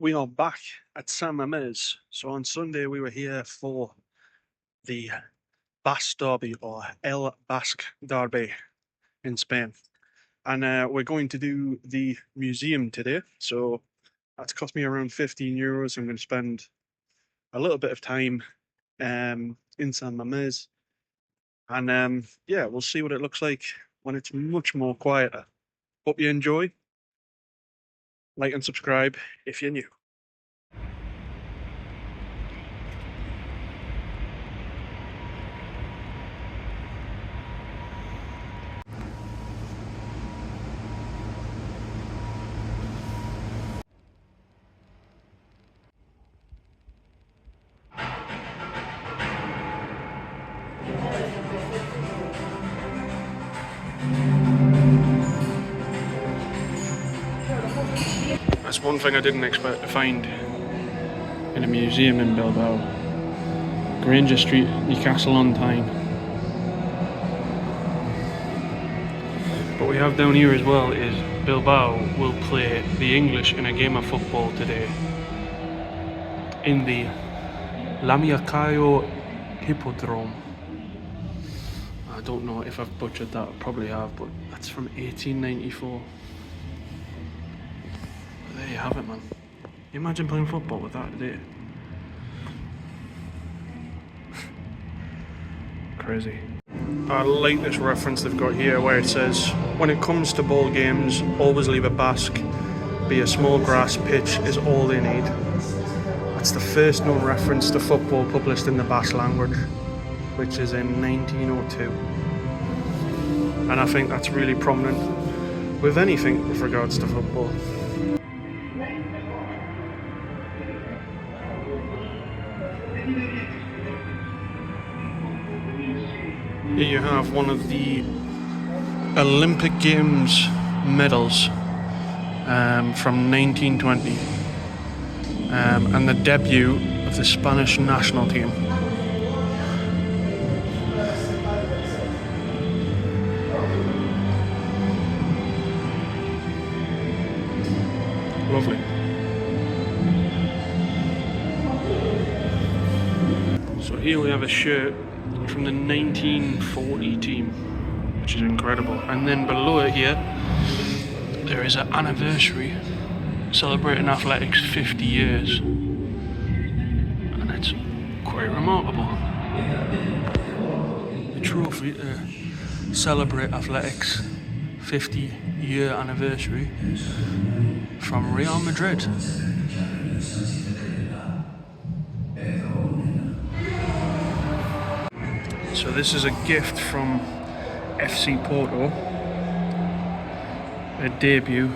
We are back at San Mamés. So on Sunday we were here for the Basque Derby or El Basque Derby in Spain. And we're going to do the museum today. So that's cost me around €15. I'm going to spend a little bit of time in San Mamés. And yeah, we'll see what it looks like when it's much more quieter. Hope you enjoy. Like and subscribe if you're new. That's one thing I didn't expect to find in a museum in Bilbao. Granger Street, Newcastle on Tyne. What we have down here as well is Bilbao will play the English in a game of football today in the Lamiacayo Hippodrome. I don't know if I've butchered that, I probably have, but that's from 1894. There you have it, man. Imagine playing football with that today. Crazy. I like this reference they've got here where it says, when it comes to ball games, always leave a Basque. Be a small grass pitch is all they need. That's the first known reference to football published in the Basque language, which is in 1902. And I think that's really prominent with anything with regards to football. Here you have one of the Olympic Games medals from 1920 and the debut of the Spanish national team. Lovely. So here we have a shirt from the 1940 team, which is incredible. And then below it here, there is an anniversary celebrating athletics 50 years. And it's quite remarkable. The trophy to celebrate athletics 50-year anniversary from Real Madrid. So this is a gift from FC Porto, a debut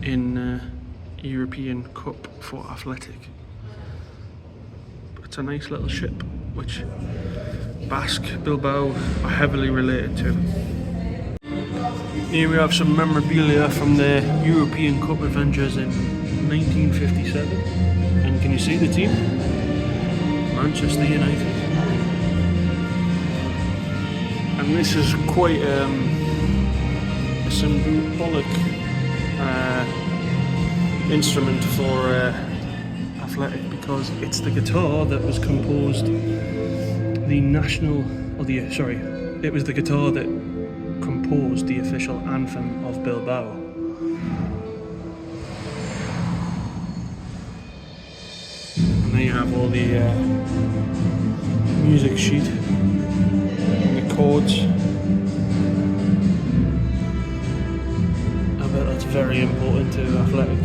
in European Cup for Athletic. It's a nice little ship which Basque Bilbao are heavily related to. Here we have some memorabilia from the European Cup adventures in 1957. And can you see the team? Manchester United. And this is quite a symbolic instrument for Athletic, because it's the guitar that was composed it was the guitar that composed the official anthem of Bilbao. And there you have all the music sheet. Chords. I bet that's very important to Athletic.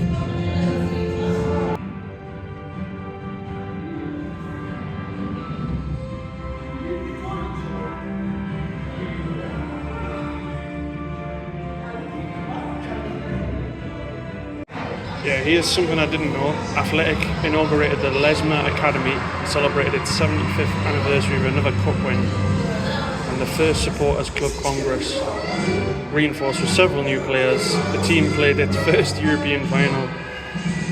Yeah, here's something I didn't know. Athletic inaugurated the Lesma Academy and celebrated its 75th anniversary with another cup win. And the first supporters club congress reinforced with several new players. The team played its first European final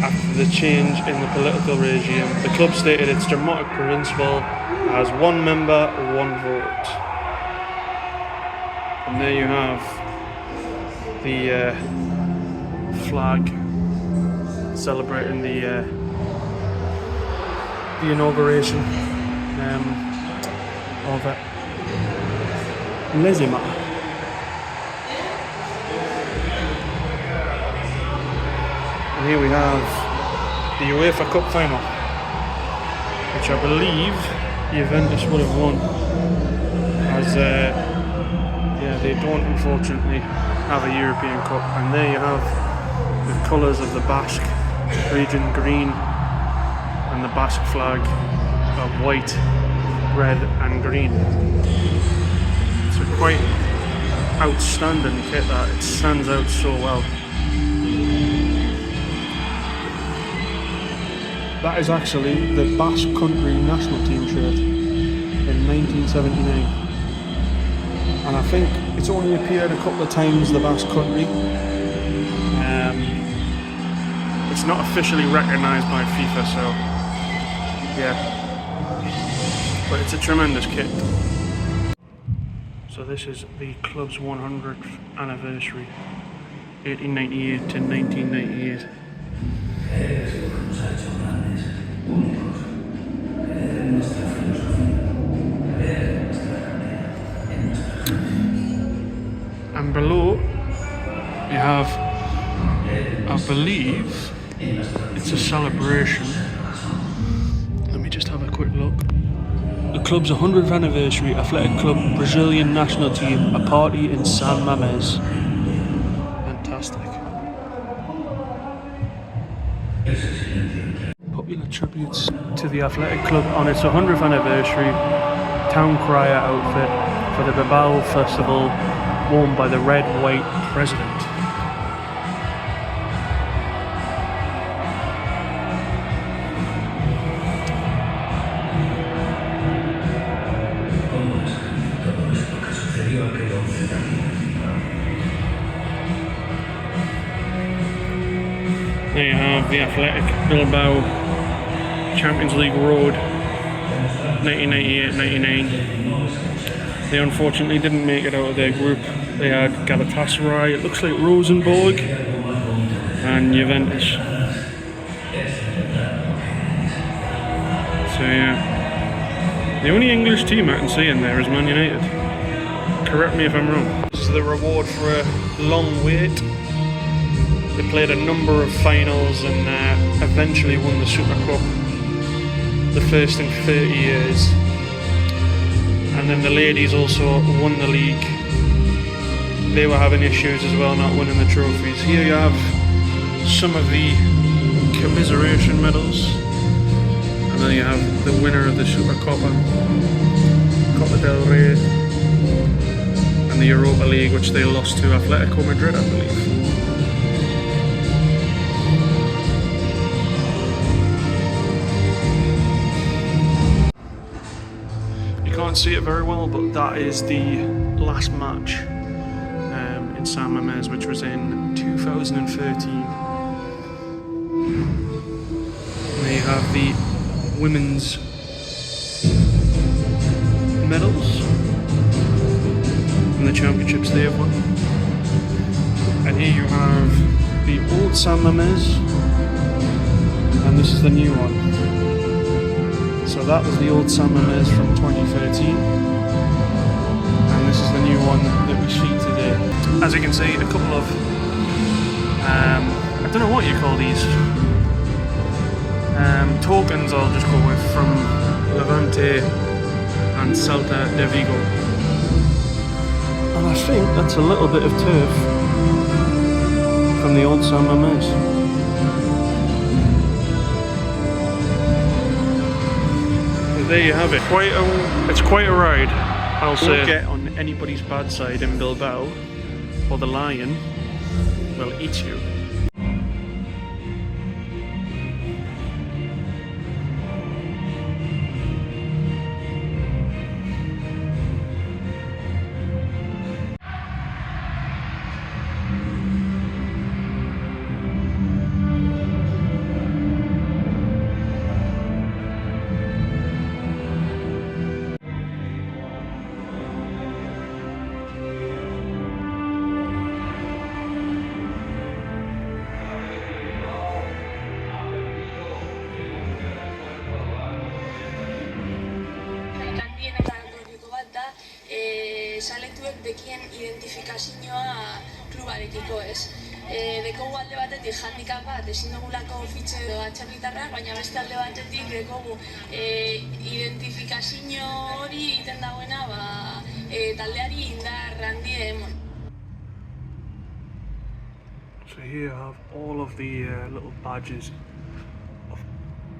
after the change in the political regime. The club stated its dramatic principle as one member, one vote. And there you have the flag celebrating the inauguration of it. Lezima. And here we have the UEFA Cup final, which I believe Juventus would have won, as they don't unfortunately have a European Cup. And there you have the colours of the Basque region, green, and the Basque flag of white, red and green. It's a quite outstanding kit that. It stands out so well. That is actually the Basque Country national team shirt in 1979. And I think it's only appeared a couple of times, the Basque Country. It's not officially recognised by FIFA, so yeah. But it's a tremendous kit. So this is the club's 100th anniversary, 1898 to 1998. And below you have, I believe it's a celebration. Let me just have a quick look. The club's 100th anniversary athletic club Brazilian national team, a party in San Mamés. Fantastic. Popular tributes to the athletic club on its 100th anniversary town crier outfit for the Bilbao festival, worn by the red-white president. There you have the Athletic Bilbao Champions League Road 1998-99. They unfortunately didn't make it out of their group. They had Galatasaray, it looks like Rosenborg, and Juventus. So yeah, the only English team I can see in there is Man United. Correct me if I'm wrong. This is the reward for a long wait. They played a number of finals and eventually won the Super Cup, the first in 30 years. And then the ladies also won the league. They were having issues as well, not winning the trophies. Here you have some of the commiseration medals. And then you have the winner of the Super Copa, Copa del Rey, and the Europa League, which they lost to Atletico Madrid, I believe. Can't see it very well, but that is the last match in San Mamés, which was in 2013. And there you have the women's medals and the championships they have won. And here you have the old San Mamés, and this is the new one. So that was the old San Mamés from 2013, and this is the new one that we see today. As you can see, a couple of, I don't know what you call these, tokens I'll just go with, from Levante and Celta de Vigo. And I think that's a little bit of turf from the old San Mamés. There you have it. It's quite a ride, I'll say. Don't get on anybody's bad side in Bilbao, or the lion will eat you. identifikazioa klubarekiko, ez? Dekogu alde batetik handicap bat, ezin dugulako fitxe edo atxakitarrak, baina beste alde batetik dekogu identifikazio hori egiten dagoena taldeari indar handia emon. So here you have all of the little badges of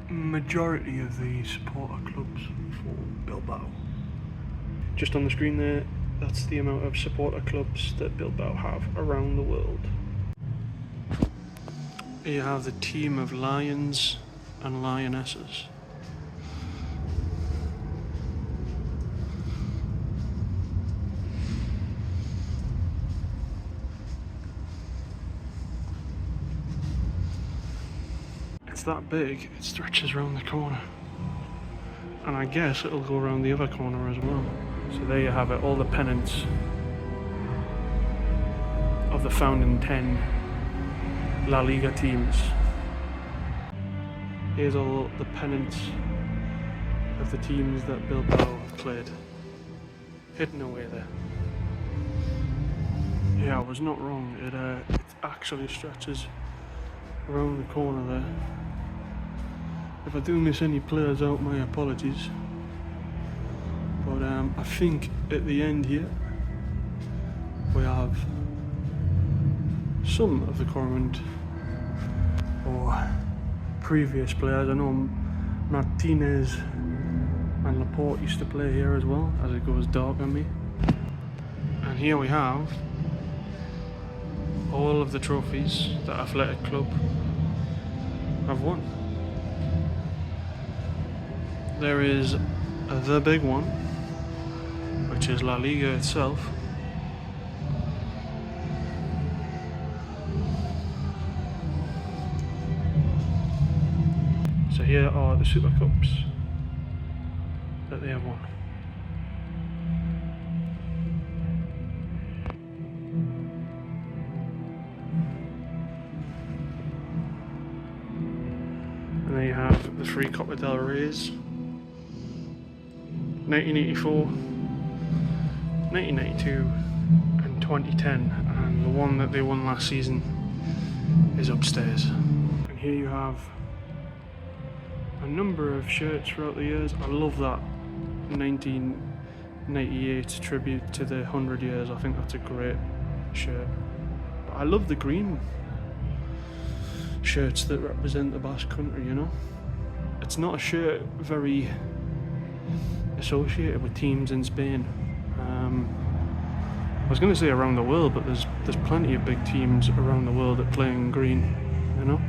majority of the supporter clubs for Bilbao. Just on the screen there, that's the amount of supporter clubs that Bilbao have around the world. Here you have the team of lions and lionesses. It's that big, it stretches around the corner. And I guess it'll go around the other corner as well. So there you have it, all the pennants of the founding 10 La Liga teams. Here's all the pennants of the teams that Bilbao have played, hidden away there. Yeah, I was not wrong, it actually stretches around the corner there. If I do miss any players out, my apologies. But I think at the end here we have some of the current or previous players. I know Martinez and Laporte used to play here as well, as it goes dark on me. And here we have all of the trophies that Athletic Club have won. There is the big one, which is La Liga itself. So here are the Super Cups that they have won. And there you have the three Copa del Reys. 1984, 1992 and 2010, and the one that they won last season is upstairs. And here you have a number of shirts throughout the years. I love that 1998 tribute to the 100 years. I think that's a great shirt. But I love the green shirts that represent the Basque country, you know. It's not a shirt very associated with teams in Spain. I was going to say around the world, but there's plenty of big teams around the world that play in green, you know.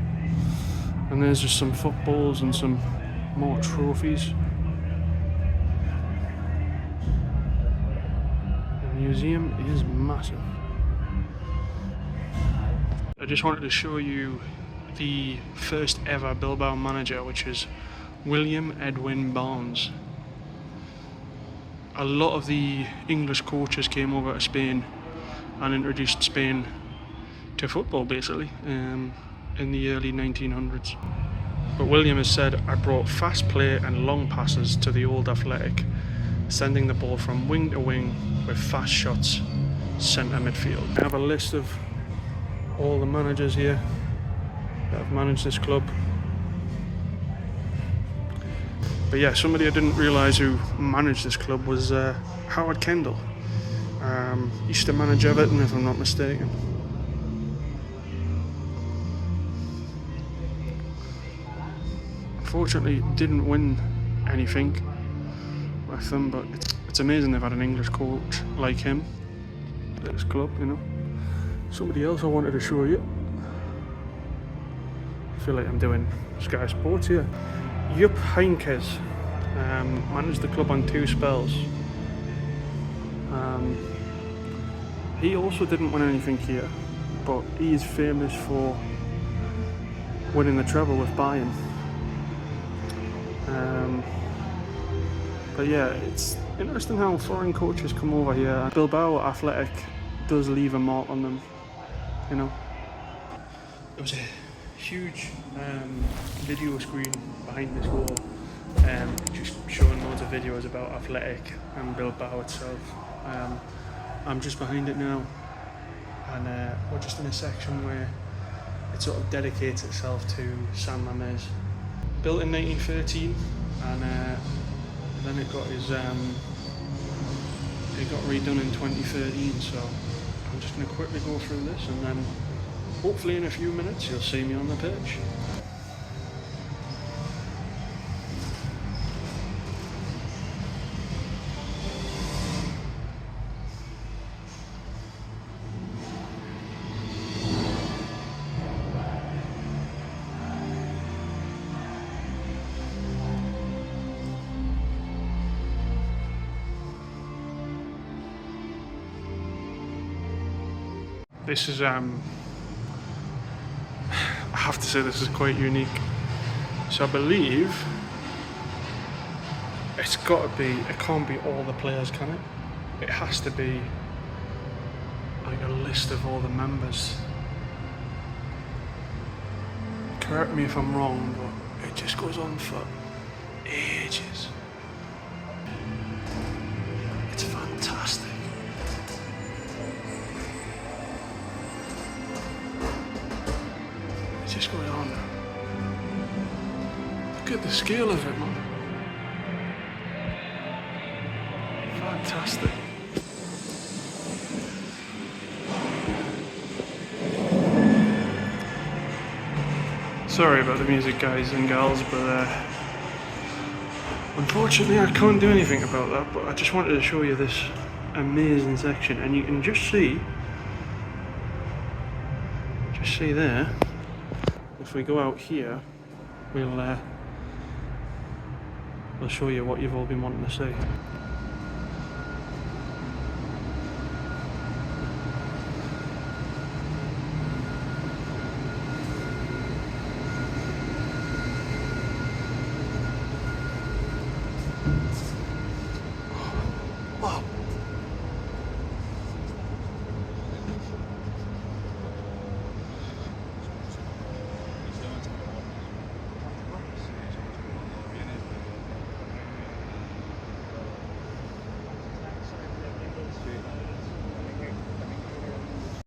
And there's just some footballs and some more trophies. The museum is massive. I just wanted to show you the first ever Bilbao manager, which is William Edwin Barnes. A lot of the English coaches came over to Spain and introduced Spain to football, basically, in the early 1900s. But William has said, I brought fast play and long passes to the old Athletic, sending the ball from wing to wing with fast shots, centre midfield. I have a list of all the managers here that have managed this club. But yeah, somebody I didn't realise who managed this club was Howard Kendall. Used to manage Everton, if I'm not mistaken. Unfortunately, didn't win anything with them, but it's amazing they've had an English coach like him at this club, you know. Somebody else I wanted to show you. I feel like I'm doing Sky Sports here. Jupp Heynckes managed the club on 2 spells. He also didn't win anything here, but he is famous for winning the treble with Bayern. But yeah, it's interesting how foreign coaches come over here. Bilbao Athletic does leave a mark on them, you know. There was a huge video screen behind this wall, just showing loads of videos about Athletic and Bilbao itself. I'm just behind it now, and we're just in a section where it sort of dedicates itself to San Mamés. Built in 1913, and then it got redone in 2013. So I'm just going to quickly go through this, and then hopefully in a few minutes you'll see me on the pitch. This is, I have to say this is quite unique. So I believe it's got to be, it can't be all the players, can it? It has to be like a list of all the members. Correct me if I'm wrong, but it just goes on for ages. It's fantastic. It just goes on. Look at the scale of it, man. Fantastic. Sorry about the music, guys and gals, but unfortunately I can't do anything about that. But I just wanted to show you this amazing section, and you can just see there, if we go out here, we'll show you what you've all been wanting to see. Wow.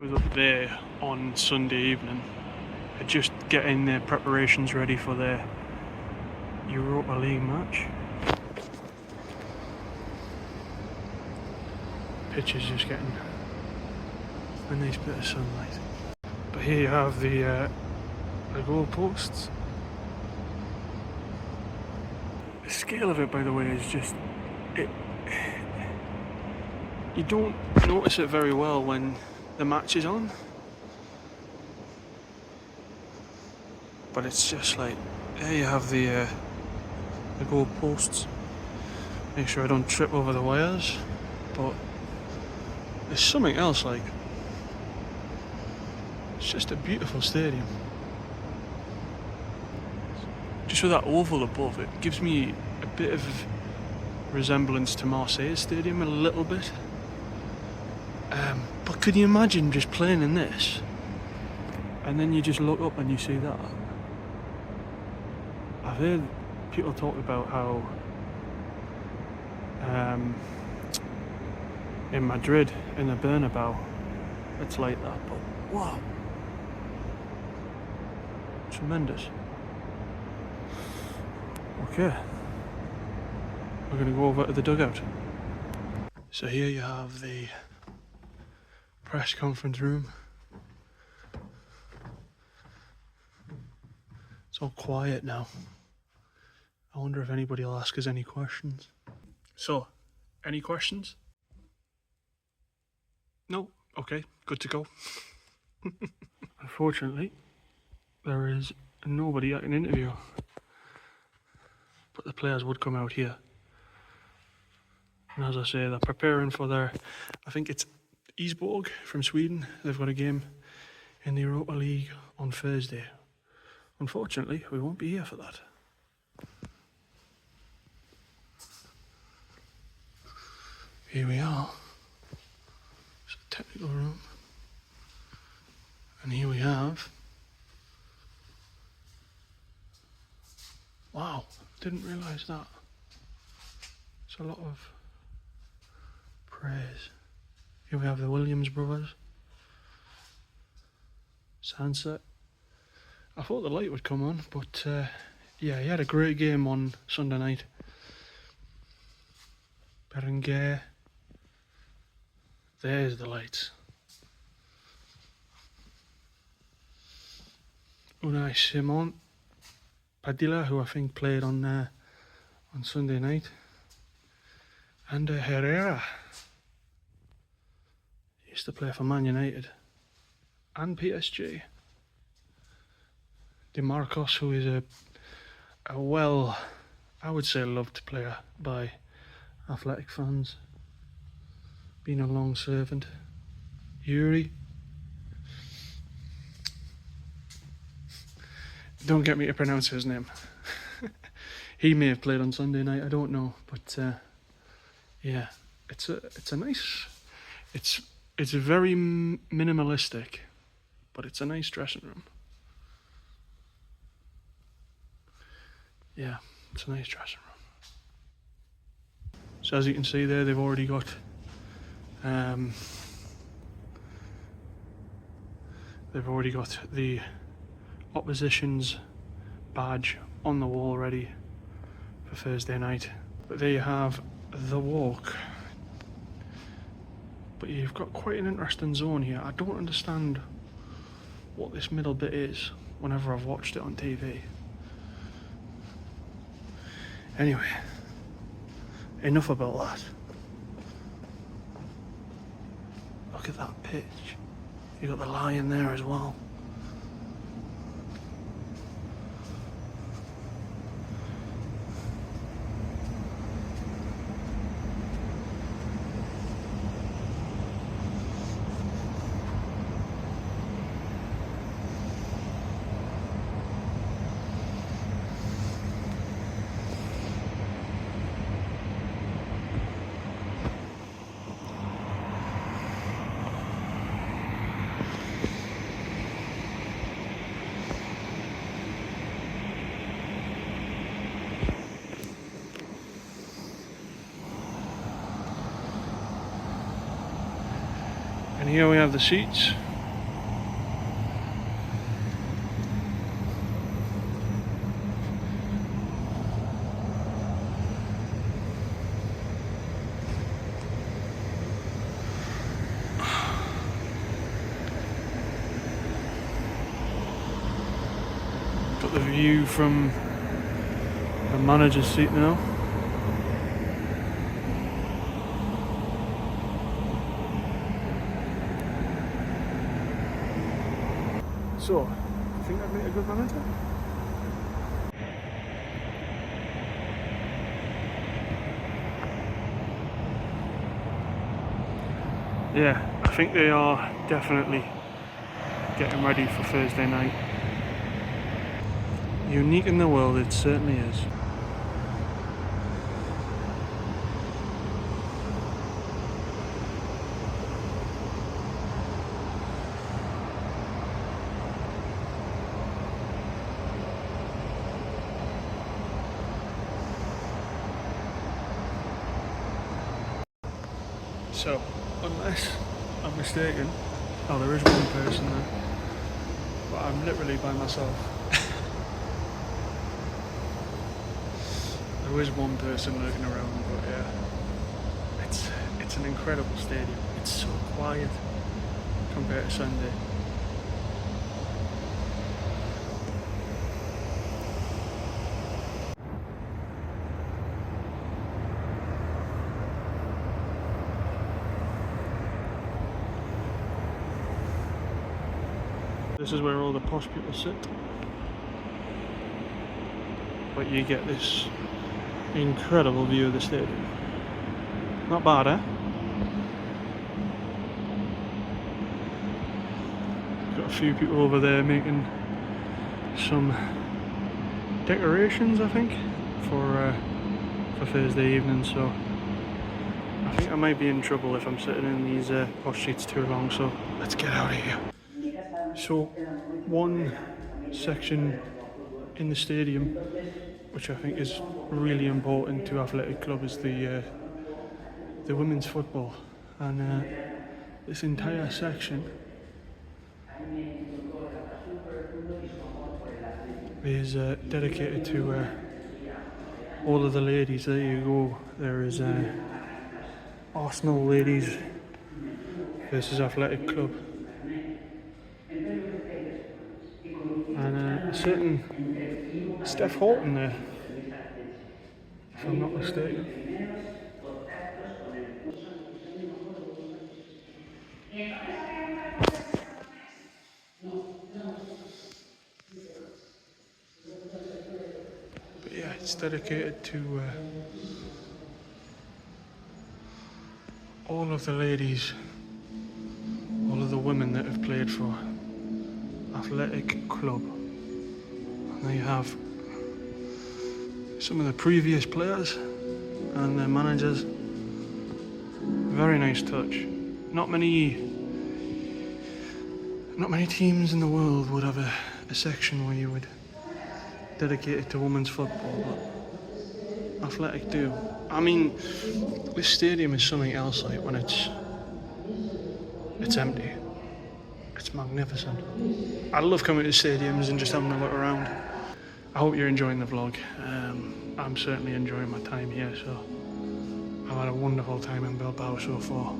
I was up there on Sunday evening, just getting their preparations ready for their Europa League match. Pitch is just getting a nice bit of sunlight. But here you have the goal posts. The scale of it, by the way, is just you don't notice it very well when the match is on, but it's just like, there you have the goal posts. Make sure I don't trip over the wires, but there's something else, like, it's just a beautiful stadium. Just with that oval above, it gives me a bit of resemblance to Marseille Stadium, a little bit. But could you imagine just playing in this, and then you just look up and you see that? I've heard people talk about how in Madrid, in the Bernabeu, it's like that, but wow, tremendous. Okay, we're going to go over to the dugout. So here you have the press conference room. It's all quiet now. I wonder if anybody will ask us any questions. So, any questions? No? Okay, good to go. Unfortunately, there is nobody I can interview. But the players would come out here. And as I say, they're preparing for their, I think it's Isborg from Sweden. They've got a game in the Europa League on Thursday. Unfortunately, we won't be here for that. Here we are. It's the technical room. And here we have... Wow, didn't realise that. It's a lot of praise. Here we have the Williams brothers. Sunset. I thought the light would come on, but yeah, he had a great game on Sunday night. Berenguer. There's the lights. Unai Simon. Padilla, who I think played on Sunday night. And Herrera. He used to play for Man United. And PSG. DeMarcos, who is a well, I would say loved player by Athletic fans. Been a long servant. Yuri. Don't get me to pronounce his name. He may have played on Sunday night, I don't know, but yeah, it's a nice, it's very minimalistic, but it's a nice dressing room. Yeah, it's a nice dressing room. So as you can see there, they've already got the opposition's badge on the wall ready for Thursday night. But there you have the walk. But you've got quite an interesting zone here. I don't understand what this middle bit is whenever I've watched it on TV. Anyway, enough about that. Look at that pitch. You got the lion there as well. And here we have the seats. Got the view from the manager's seat now. So, do you think I'd make a good manager? Yeah, I think they are definitely getting ready for Thursday night. Unique in the world, it certainly is. So, unless I'm mistaken, oh, there is one person there, but I'm literally by myself. There is one person lurking around, but yeah, it's an incredible stadium. It's so quiet compared to Sunday. This is where all the posh people sit. But you get this incredible view of the stadium. Not bad, eh? Got a few people over there making some decorations, I think, for Thursday evening, so I think I might be in trouble if I'm sitting in these posh seats too long, so let's get out of here. So, one section in the stadium, which I think is really important to Athletic Club, is the women's football, and this entire section is dedicated to all of the ladies. There you go. There is Arsenal ladies versus Athletic Club, and a certain Steph Houghton there, if I'm not mistaken. But yeah, it's dedicated to all of the ladies, all of the women that have played for Athletic Club. And there you have some of the previous players and their managers. Very nice touch. Not many teams in the world would have a section where you would dedicate it to women's football, but Athletic do. I mean, this stadium is something else, like when it's empty. It's magnificent. I love coming to stadiums and just having a look around. I hope you're enjoying the vlog. I'm certainly enjoying my time here, so I've had a wonderful time in Bilbao so far.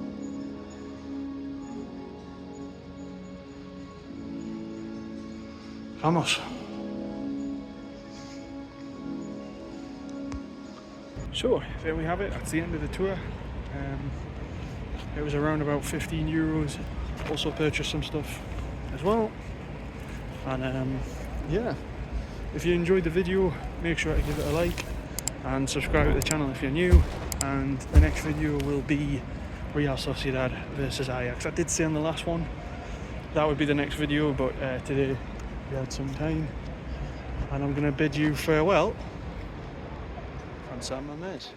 Vamos. So there we have it. That's the end of the tour. It was around about €15. Also purchased some stuff as well. And yeah, if you enjoyed the video, make sure to give it a like and subscribe to the channel if you're new. And the next video will be Real Sociedad versus Ajax. I did say on the last one that would be the next video, but today we had some time, and I'm going to bid you farewell from San Mamés.